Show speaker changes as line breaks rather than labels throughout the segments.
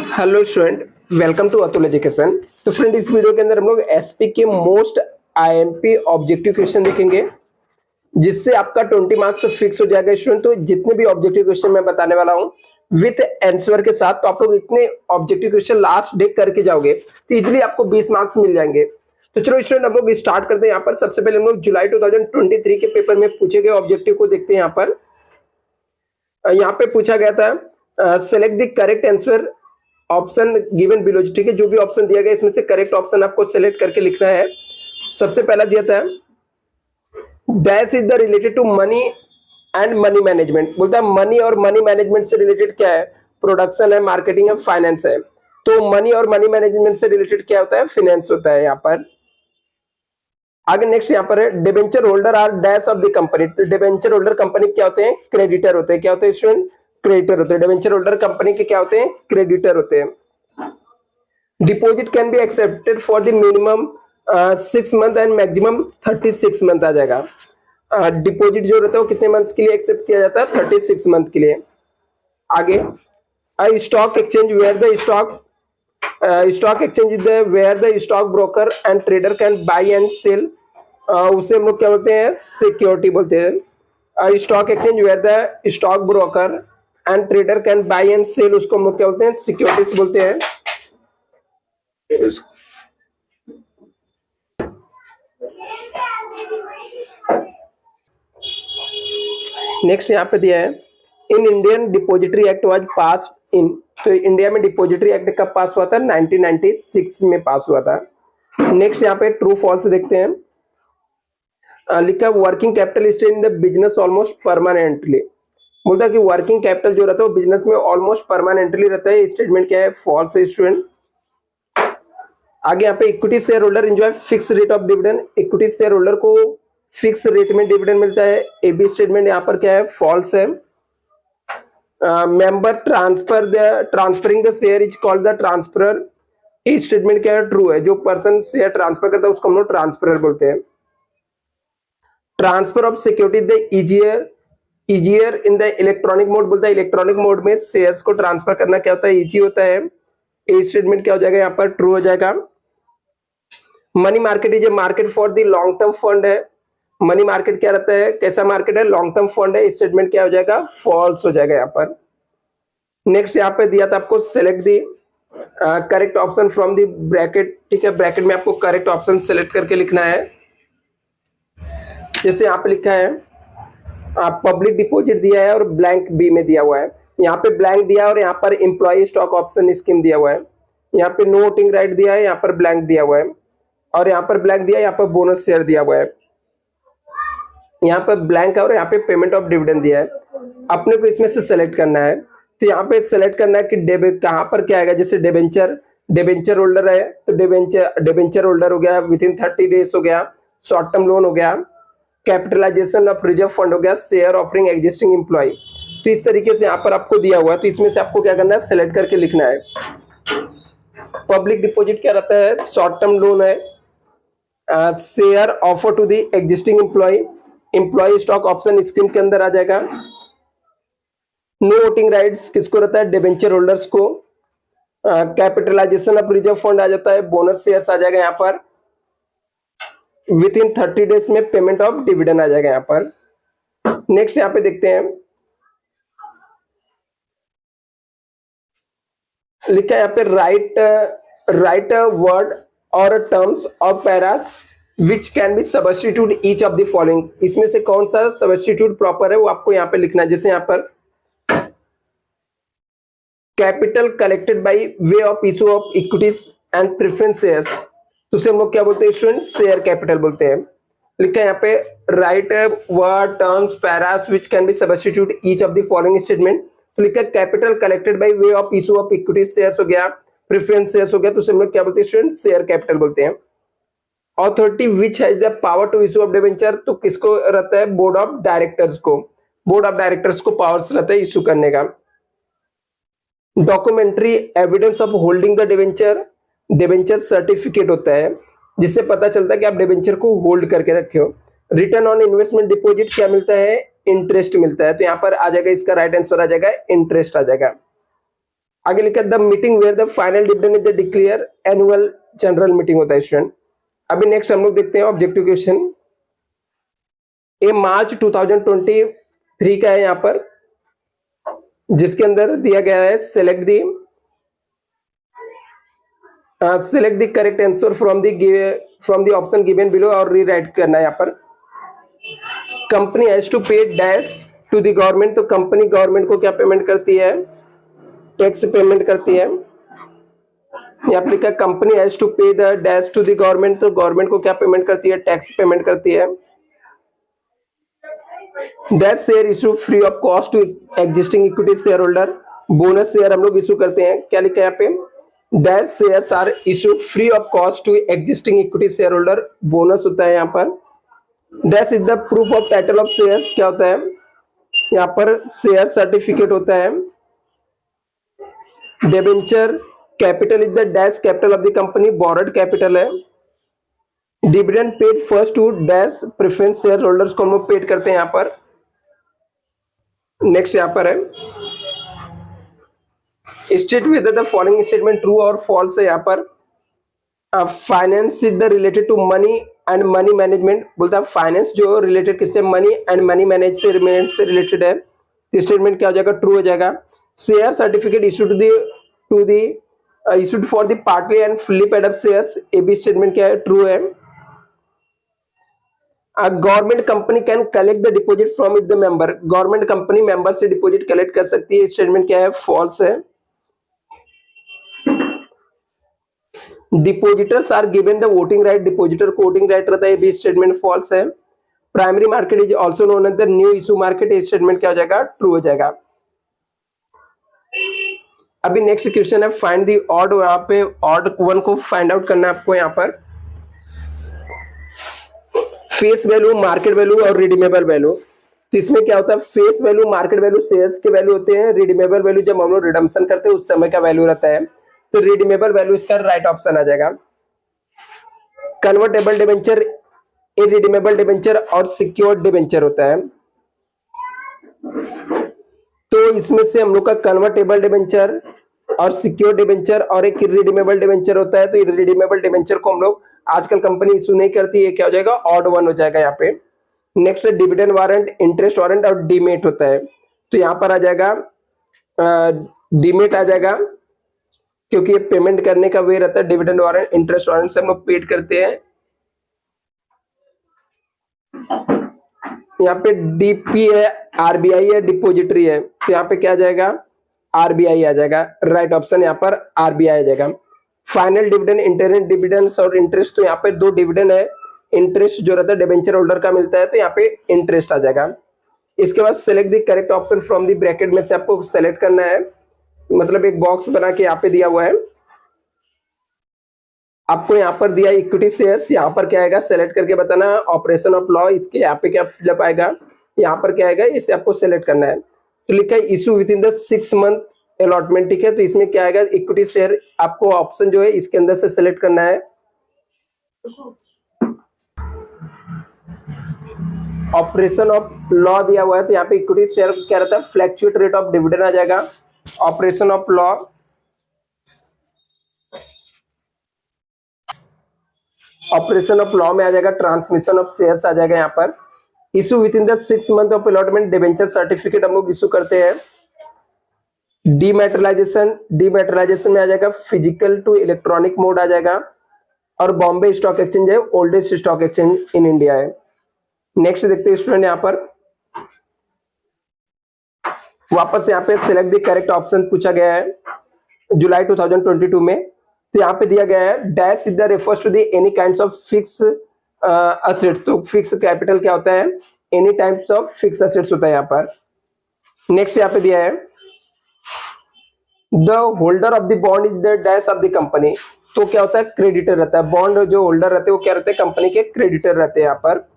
Hello student, welcome to Atul education. तो friend, इस video के अंदर हम लोग एसपी के मोस्ट आईएमपी ऑब्जेक्टिव क्वेश्चन देखेंगे, जिससे आपका 20 मार्क्स फिक्स हो जाएगा स्टूडेंट। तो जितने भी ऑब्जेक्टिव क्वेश्चन मैं बताने वाला हूं विथ आंसर के साथ, तो आप लोग इतने ऑब्जेक्टिव क्वेश्चन लास्ट डे करके जाओगे तो इजिली आपको 20 मार्क्स मिल जाएंगे। तो चलो स्टूडेंट, हम लोग स्टार्ट करते हैं। यहाँ पर सबसे पहले हम लोग जुलाई 2023 के पेपर में पूछे गए ऑब्जेक्टिव को देखते हैं। यहाँ पे पूछा गया था select the correct answer option given below. ठीक है, जो भी ऑप्शन दिया गया इसमें से करेक्ट ऑप्शन आपको सेलेक्ट करके लिखना है। सबसे पहला दिया था dash is the related to money and money management. बोलता है मनी और मनी मैनेजमेंट से रिलेटेड क्या है? प्रोडक्शन है, मार्केटिंग है, फाइनेंस है। तो मनी और मनी मैनेजमेंट से रिलेटेड क्या होता है? फाइनेंस होता है। यहाँ पर आगे नेक्स्ट यहाँ पर है debenture holder are dash of the company. तो डिबेंचर होल्डर कंपनी क्या होते हैं? क्रेडिटर होते हैं। क्या होते हैं स्टूडेंट? क्रेडिटर होते हैं। डिबेंचर होल्डर कंपनी के क्या होते हैं? क्रेडिटर होते हैं। Deposit can be accepted for the minimum 6 month and maximum 36 month आ जाएगा। डिपॉजिट जो रहता है वो कितने मंथ्स के लिए एक्सेप्ट किया जाता है? 36 मंथ के लिए। आगे stock exchange where the stock exchange is where the stock broker and trader can buy and sell. उसे हम लोग क्या बोलते हैं? सिक्योरिटी बोलते हैं। Stock exchange where the stock broker and trader can buy and sell, उसको हम लोग क्या बोलते हैं? सिक्योरिटीज बोलते हैं। नेक्स्ट यहाँ पे दिया है in Indian depository act was pass in. तो इंडिया में डिपोजिटरी एक्ट कब पास हुआ था? 1996 में पास हुआ था। नेक्स्ट यहाँ पे ट्रू फॉल्स देखते हैं। लिखा working capital stay in the business almost permanently. बोलता है कि वर्किंग कैपिटल जो रहता है वो बिजनेस में ऑलमोस्ट परमानेंटली रहता है। स्टेटमेंट क्या है? फॉल्स है स्टूडेंट। आगे यहाँ पे equity share holder enjoy fix rate of dividend. Equity share holder को फिक्स रेट में डिविडेंड मिलता है। ए बी स्टेटमेंट यहाँ पर क्या है? फॉल्स है। Member transferring the share is called the transferor. ये स्टेटमेंट क्या है? ट्रू है। जो पर्सन शेयर ट्रांसफर करता है उसको हम लोग ट्रांसफरर बोलते हैं। Transfer of security the easier in the electronic mode. बोलता है इलेक्ट्रॉनिक मोड में शेयर्स को ट्रांसफर करना क्या होता है? इजी होता है। ए स्टेटमेंट क्या हो जाएगा? यहाँ पर ट्रू हो जाएगा। Money market is a market for the long term fund है। मनी मार्केट क्या रहता है? कैसा मार्केट है? लॉन्ग टर्म फंड है। स्टेटमेंट क्या हो जाएगा? फॉल्स हो जाएगा यहाँ पर। नेक्स्ट यहाँ पे दिया था आपको select the correct option from the bracket. ठीक है, ब्रैकेट में आपको करेक्ट ऑप्शन सेलेक्ट करके लिखना है। जैसे यहाँ पे लिखा है पब्लिक डिपॉजिट दिया है और ब्लैंक बी में दिया हुआ है। यहाँ पे ब्लैंक दिया है और यहाँ पर एम्प्लॉय स्टॉक ऑप्शन स्कीम दिया हुआ है। यहाँ पे नो वोटिंग राइट दिया है, यहाँ पर ब्लैंक दिया हुआ है। और यहाँ पर ब्लैंक दिया है, यहाँ पर बोनस शेयर दिया हुआ है। यहाँ पर ब्लैंक है और यहाँ पे पेमेंट ऑफ डिविडेंड दिया है। अपने को इसमें से सेलेक्ट करना है। तो यहाँ पे सेलेक्ट करना है कि कहाँ पर क्या आएगा। जैसे डिबेंचर होल्डर है तो डिबेंचर होल्डर हो गया, विद इन 30 डेज हो गया, शॉर्ट टर्म लोन हो गया, कैपिटलाइजेशन ऑफ रिजर्व फंड हो गया, शेयर ऑफरिंग एग्जिस्टिंग एम्प्लॉय। तो इस तरीके से यहाँ पर आपको दिया हुआ है। तो इसमें से आपको क्या करना है? सेलेक्ट करके लिखना है। पब्लिक डिपॉजिट क्या रहता है? शॉर्ट टर्म लोन है। Share offer to the existing employ stock option scheme के अंदर आ जाएगा। नो वोटिंग राइट्स किसको रहता है? डिबेंचर होल्डर्स को। कैपिटलाइजेशन ऑफ रिजर्व फंड आ जाता है। बोनस शेयर्स आ जाएगा यहाँ पर। विद इन 30 डेज में पेमेंट ऑफ डिविडेंड आ जाएगा यहाँ पर। नेक्स्ट यहाँ पे देखते हैं, लिखा है यहाँ पे राइट वर्ड और terms of Paris which can be substitute each of the following. इसमें से कौन सा सब्स्टिट्यूट प्रॉपर है वो आपको यहाँ पे लिखना है। जैसे यहाँ पर capital collected by way of issue of equities and preference shares, तो उसे हम लोग क्या बोलते हैं स्टूडेंट? शेयर कैपिटल बोलते हैं। लिखा है यहाँ पे right word terms Paris which can be substitute each of the following statement. तो लिखा है capital collected by way of issue of equity shares हो गया, प्रेफरेंस शेयर्स हो गया, तो उसे हम लोग क्या बोलते हैं स्टूडेंट? शेयर कैपिटल बोलते हैं। Authority which has the power to issue of debenture, तो किसको रहता है? बोर्ड ऑफ डायरेक्टर्स को। बोर्ड ऑफ डायरेक्टर्स को पावर्स रहता है इशू करने का। Documentary evidence of holding the debenture certificate होता है, जिससे पता चलता है कि आप डिबेंचर को होल्ड करके रखे हो। रिटर्न ऑन इन्वेस्टमेंट डिपॉजिट क्या मिलता है? इंटरेस्ट मिलता है। तो यहाँ पर आ जाएगा, इसका राइट आंसर आ जाएगा इंटरेस्ट आ जाएगा। आगे लिखा the meeting where the final dividend is the declare annual general meeting होता है स्टूडेंट। अभी नेक्स्ट हम लोग देखते हैं ऑब्जेक्टिव क्वेश्चन। ये मार्च 2023 का है यहाँ पर, जिसके अंदर दिया गया है select the correct answer from the option given below और रीराइट करना है यहाँ पर। कंपनी हैज टू पे डैश टू द गवर्नमेंट, तो कंपनी गवर्नमेंट को क्या पेमेंट करती है, टैक्स पेमेंट करती है। यहाँ पर लिखा company has to pay the dash to the government, तो गवर्नमेंट को क्या पेमेंट करती है, टैक्स पेमेंट करती है। Dash share issue free of cost to existing equity share holder, bonus share हम लोग इशू करते हैं। क्या लिखा है यहाँ पे, dash shares are issue free of cost to existing equity share holder, bonus होता है यहाँ पर। Dash is the proof of title of shares, क्या होता है यहाँ पर, शेयर सर्टिफिकेट होता है। Debenture capital is the dash capital of the company, borrowed capital है। Dividend paid first to dash preference share holders को हम लोग पेड करते हैं यहाँ पर। नेक्स्ट यहाँ पर है state whether the following statement true और फॉल्स है। यहाँ पर finance is the related to money and money management, बोलता है फाइनेंस जो रिलेटेड किससे, मनी एंड मनी मैनेज से रिलेटेड है, स्टेटमेंट क्या हो जाएगा, ट्रू हो जाएगा। Share certificate issued issued for the partly and fully paid up shares, A B statement क्या है, ट्रू है। Government company can collect the deposit from it the member, government company member से deposit collect कर सकती है, statement क्या है, false है। Depositors are given the voting right, depositor को वोटिंग राइट रहता है, भी स्टेटमेंट फॉल्स है। Primary market is also known as the new issue market, ये स्टेटमेंट क्या हो जाएगा, ट्रू हो जाएगा। अभी नेक्स्ट क्वेश्चन है फाइंड द ऑड, यहाँ पे ऑड वन को फाइंड आउट करना है आपको। यहाँ पर फेस वैल्यू, मार्केट वैल्यू और रिडीमेबल वैल्यू, तो इसमें क्या होता है, face value, market value shares के वैल्यू होते हैं, रिडीमेबल वैल्यू जब हम लोग रिडम्पशन करते हैं उस समय का वैल्यू रहता है, तो रिडीमेबल वैल्यू इसका राइट ऑप्शन आ जाएगा। कन्वर्टेबल डिबेंचर, इरिडीमेबल डिबेंचर और सिक्योर्ड डिबेंचर होता है, तो इसमें से हम लोग का कन्वर्टेबल डिबेंचर और सिक्योर डिबेंचर और एक इरिडीमेबल डिबेंचर होता है, तो इरिडीमेबल डिबेंचर को हम लोग आजकल कंपनी इशू नहीं करती है, क्या हो जाएगा, ऑड वन हो जाएगा यहाँ पे। Next dividend warrant, interest warrant और डीमेट होता है, तो यहाँ पर आ जाएगा डीमेट आ जाएगा, क्योंकि ये पेमेंट करने का वे रहता है। डिविडेंड वारंट, इंटरेस्ट वारंट से हम लोग पेड करते हैं। यहाँ पे डीपी है, आरबीआई है, डिपोजिटरी है, तो यहाँ पे क्या आ जाएगा, आरबीआई आ जाएगा, राइट ऑप्शन यहाँ पर आरबीआई आ जाएगा। फाइनल डिविडेंड, इंटरनेट डिविडेंड्स और इंटरेस्ट, तो यहाँ पे दो डिविडेंड है, इंटरेस्ट जो रहता है डिबेंचर होल्डर का मिलता है, तो यहाँ पे इंटरेस्ट आ जाएगा। इसके बाद select the correct option from the bracket में से आपको सेलेक्ट करना है, मतलब एक बॉक्स बना के यहाँ पे दिया हुआ है आपको, यहाँ पर दिया इक्विटी शेयर्स, यहाँ पर क्या आएगा, सेलेक्ट करके बताना। ऑपरेशन ऑफ लॉ, इसके यहाँ पे क्या फिलअप आएगा, यहाँ पर क्या आएगा, इसे आपको सेलेक्ट करना है। तो लिखा है issue with in the 6 month allotment, ठीक है, तो इसमें क्या आएगा, इक्विटी शेयर, आपको ऑप्शन जो है इसके अंदर से सेलेक्ट करना है। ऑपरेशन ऑफ लॉ दिया हुआ है, तो यहाँ पे इक्विटी शेयर क्या रहता है, फ्लैक्चुएट रेट ऑफ डिविडेंड आ जाएगा। Operation of law, operation of law में आ जाएगा ट्रांसमिशन ऑफ शेयर्स आ जाएगा। यहाँ पर issue with in the 6 month of allotment, debenture certificate हम लोग इशू करते हैं। डीमैटेरियलाइजेशन, डीमैटेरियलाइजेशन में आ जाएगा फिजिकल टू इलेक्ट्रॉनिक मोड आ जाएगा। और बॉम्बे स्टॉक एक्सचेंज है, oldest stock exchange in India है। नेक्स्ट देखते हैं स्टूडेंट, यहाँ पर वापस यहाँ पे सेलेक्ट द करेक्ट ऑप्शन पूछा गया है जुलाई 2022 में, तो यहाँ पे दिया गया है dash is the refers to the any kinds of fix assets, तो फिक्स कैपिटल क्या होता है, any types of fix assets होता है यहाँ पर। नेक्स्ट यहाँ पे दिया है the holder of the bond is the dash of the company, तो क्या होता है, क्रेडिटर रहता है, बॉन्ड जो होल्डर रहते हैं वो क्या रहते हैं, कंपनी के क्रेडिटर रहते हैं यहाँ पर।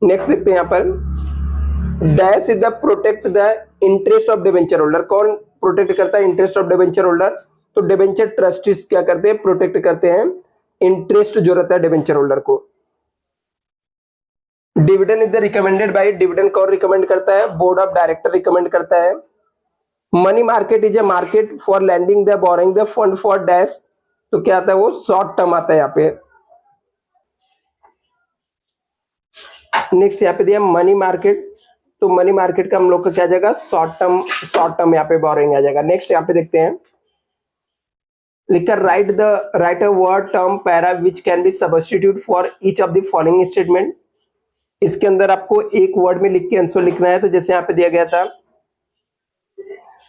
नेक्स्ट देखते हैं यहाँ पर dash is the protect the interest of debenture holder, कौन प्रोटेक्ट करता है इंटरेस्ट ऑफ डिबेंचर होल्डर, तो डिबेंचर ट्रस्टीज क्या करते हैं, प्रोटेक्ट करते हैं इंटरेस्ट जो रहता है डिबेंचर होल्डर को। Dividend is the recommended by, dividend कौन रिकमेंड करता है, बोर्ड ऑफ डायरेक्टर रिकमेंड करता है। Money market is a market for lending the borrowing the fund for dash, तो क्या आता है वो शॉर्ट टर्म आता है यहाँ पे। नेक्स्ट यहाँ पे दिया मनी मार्केट, तो मनी मार्केट का हम लोग का क्या आ जाएगा शॉर्ट टर्म यहाँ पे बोरिंग आ जाएगा। नेक्स्ट यहाँ पे देखते हैं, लिखकर right a word term para which can be substitute for each of the following statement. इसके अंदर आपको एक वर्ड में लिख के आंसर लिखना है। तो जैसे यहाँ पे दिया गया था,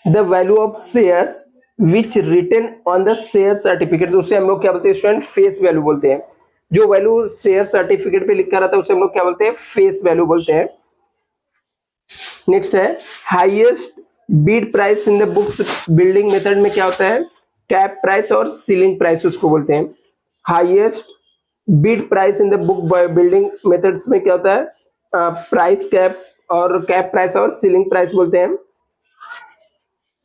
the value of shares which written on the share certificate, तो उसे हम लोग क्या बोलते हैं स्टूडेंट, फेस वैल्यू बोलते हैं। जो वैल्यू शेयर सर्टिफिकेट पे लिखा रहता है उसे हम लोग क्या बोलते हैं, फेस वैल्यू बोलते हैं। नेक्स्ट है highest bid price in the books building method में क्या होता है, कैप प्राइस और सीलिंग प्राइस उसको बोलते हैं। Highest bid price in the book building methods में क्या होता है, प्राइस कैप और कैप प्राइस और सीलिंग प्राइस बोलते हैं।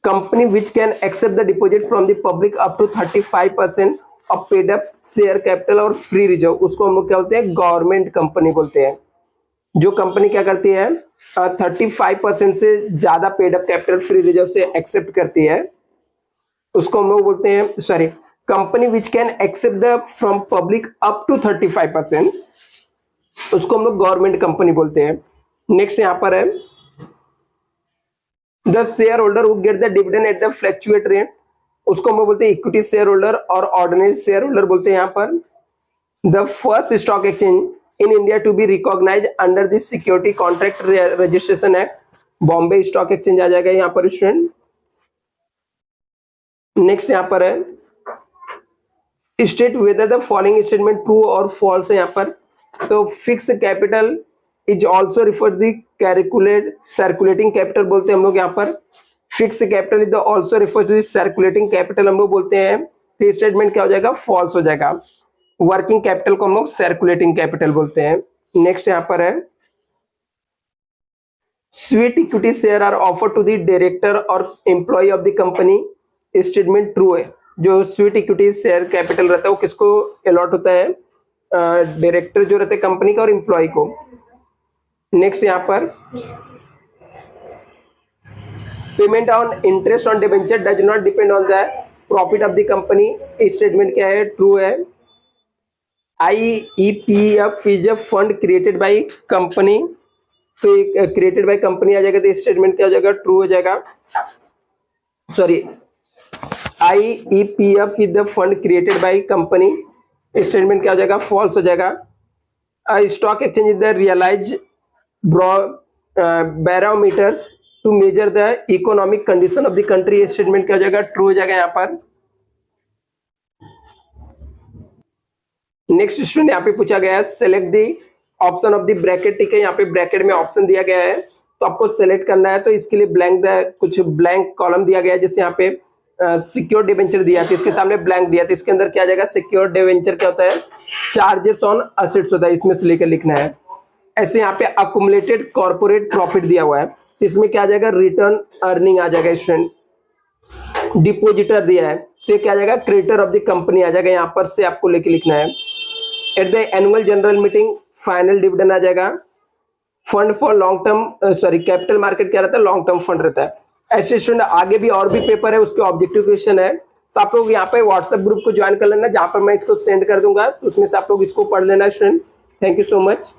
Company which can accept the deposit from the public up to 35% of paid up share capital और फ्री रिजर्व, उसको हम लोग क्या बोलते हैं, गवर्नमेंट कंपनी बोलते हैं। जो कंपनी क्या करती है 35% से ज्यादा paid up capital free reserve से एक्सेप्ट करती है, उसको हम लोग बोलते हैं, sorry, company which can accept the from public up to 35%, उसको हम लोग गवर्नमेंट कंपनी बोलते हैं। नेक्स्ट यहाँ पर है the share holder who get the dividend at the fluctuate rate, उसको हम बोलते हैं इक्विटी शेयर होल्डर और ऑर्डिनरी शेयर होल्डर बोलते हैं। यहाँ पर the first stock exchange in India to be recognise under the security contract registration act, Bombay stock exchange आ जाएगा यहाँ पर स्टूडेंट। नेक्स्ट यहाँ पर है state whether the following statement true और फॉल्स है यहाँ पर। तो fix capital is also refer the circulating capital बोलते हैं हम लोग यहाँ पर। Fix capital is also refer to circulating capital हम लोग बोलते हैं, तो स्टेटमेंट क्या हो जाएगा, फॉल्स हो जाएगा। वर्किंग कैपिटल को हम लोग सर्कुलेटिंग कैपिटल बोलते हैं। नेक्स्ट यहाँ पर है sweet equity share are offer to the director और employ of the company, statement true है। जो स्वीट इक्विटी शेयर कैपिटल रहता है वो किसको अलॉट होता है, डायरेक्टर जो रहते हैं कंपनी का और एम्प्लॉय को। नेक्स्ट यहाँ पर payment on interest on debenture does not depend on the profit of the company, statement क्या है, ट्रू है। IEPF is a fund created by company, तो क्रिएटेड बाय कंपनी आ जाएगा, तो स्टेटमेंट क्या हो जाएगा, ट्रू हो जाएगा। Sorry, IEPF is the fund created by company, statement क्या हो जाएगा, फॉल्स हो जाएगा। Stock exchange is the realize barometers to measure the economic condition of the country, statement क्या हो जाएगा, ट्रू हो जाएगा यहाँ पर। नेक्स्ट स्टूडेंट यहाँ पे पूछा गया है select the option of the bracket, ठीक है, यहाँ पे ब्रैकेट में ऑप्शन दिया गया है तो आपको सेलेक्ट करना है। तो इसके लिए कुछ ब्लैंक कॉलम दिया गया है, जैसे यहाँ पे सिक्योर डिवेंचर दिया है तो इसके सामने ब्लैंक दिया, तो इसके अंदर क्या आ जाएगा, सिक्योर डिवेंचर क्या होता है, चार्जेस ऑन असेट्स होता है, इसमें से लेकर लिखना है। ऐसे यहाँ पे अकुमुलेटेड कॉर्पोरेट प्रॉफिट दिया हुआ है, तो इसमें क्या आ जाएगा, रिटर्न अर्निंग आ जाएगा स्टूडेंट। डिपोजिटर दिया है तो ये क्या आ जाएगा, क्रेडिटर ऑफ द कंपनी आ जाएगा, यहाँ पर से आपको लेके लिखना है। At the annual general meeting final dividend आ जाएगा। Fund for long term, sorry, capital market क्या रहता है, लॉन्ग टर्म फंड रहता है। ऐसे स्टूडेंट आगे भी और भी पेपर है, उसके ऑब्जेक्टिव क्वेश्चन है, तो आप लोग यहाँ पे व्हाट्सएप ग्रुप को ज्वाइन कर लेना, जहां पर मैं इसको सेंड कर दूंगा, तो उसमें से आप लोग इसको पढ़ लेना student. Thank you so much.